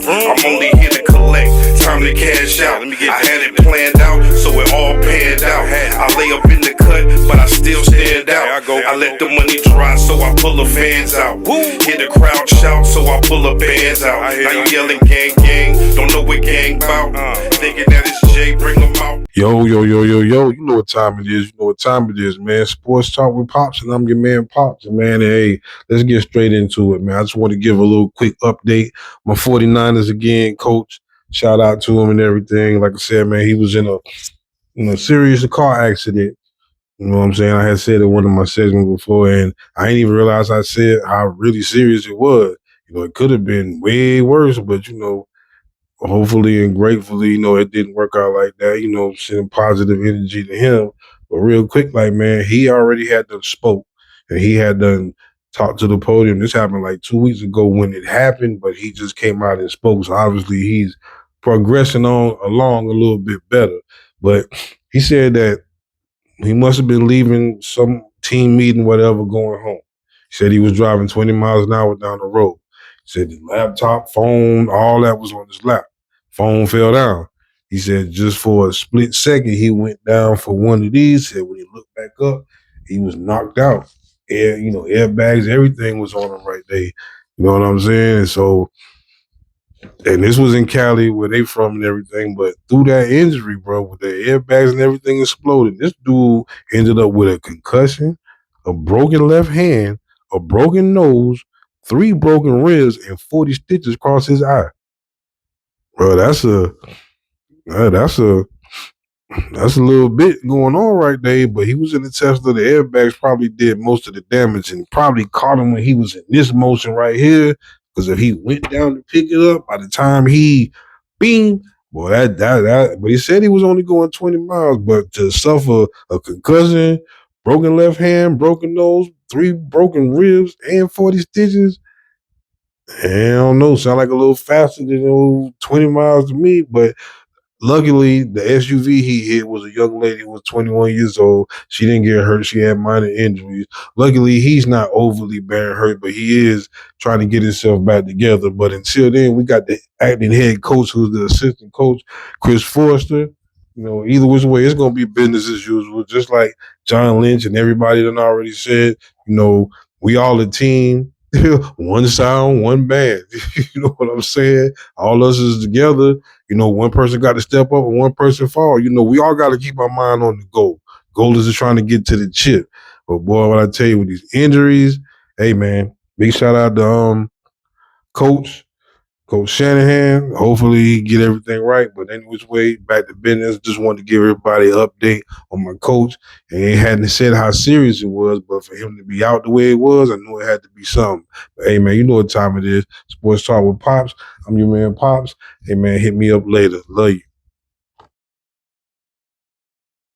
I'm only here to collect, time to cash out. I had it planned out, so it all panned out. I lay up in the cut, but I still stand out. I let the money dry, so I pull the fans out. Hear the crowd shout, so I pull the bands out. Now you yelling gang, gang, don't know what gang bout. Thinking that it's Jay, bring them out. Yo. You know what time it is. You know what time it is, man. Sports Talk with Pops, and I'm your man, Pops. And, man, hey, let's get straight into it, man. I just want to give a little quick update. My 49ers again, coach. Shout out to him and everything. Like I said, man, he was in a serious car accident. You know what I'm saying? I had said in one of my segments before, and I didn't even realize I said how really serious it was. You know, it could have been way worse, but, hopefully and gratefully, it didn't work out like that, sending positive energy to him. But real quick, like, man, he already had done spoke and he had done talked to the podium. This happened like 2 weeks ago when it happened, but he just came out and spoke. So obviously he's progressing on along a little bit better. But he said that he must have been leaving some team meeting, whatever, going home. He said he was driving 20 miles an hour down the road. He said the laptop, phone, all that was on his lap. Phone fell down. He said just for a split second, he went down for one of these. Said when he looked back up, he was knocked out. Airbags, everything was on him right there. You know what I'm saying? And so, and this was in Cali where they from and everything, but through that injury, bro, with the airbags and everything exploding, this dude ended up with a concussion, a broken left hand, a broken nose, 3 broken ribs, and 40 stitches across his eye. Bro, that's a little bit going on right there, but he was in the Tesla. The airbags probably did most of the damage and probably caught him when he was in this motion right here. Because if he went down to pick it up, by the time he bing, boy, but he said he was only going 20 miles, but to suffer a concussion, broken left hand, broken nose, 3 broken ribs, and 40 stitches, I don't know, sound like a little faster than 20 miles to me, but luckily, the SUV he hit was a young lady who was 21 years old. She didn't get hurt. She had minor injuries. Luckily, he's not overly bad hurt, but he is trying to get himself back together. But until then, we got the acting head coach, who's the assistant coach, Chris Forrester. Either which way, it's going to be business as usual. Just like John Lynch and everybody done already said, we all a team. One sound, one band. You know what I'm saying? All us is together. One person got to step up and one person fall. We all got to keep our mind on the goal. Goal is trying to get to the chip. But boy, what I tell you with these injuries, hey man, big shout out to Coach Shanahan. Hopefully he get everything right. But anyways, way back to business. Just wanted to give everybody an update on my coach. And he hadn't said how serious it was, but for him to be out the way it was, I knew it had to be something. But hey man, you know what time it is. Sports Talk with Pops. I'm your man Pops. Hey man, hit me up later. Love you.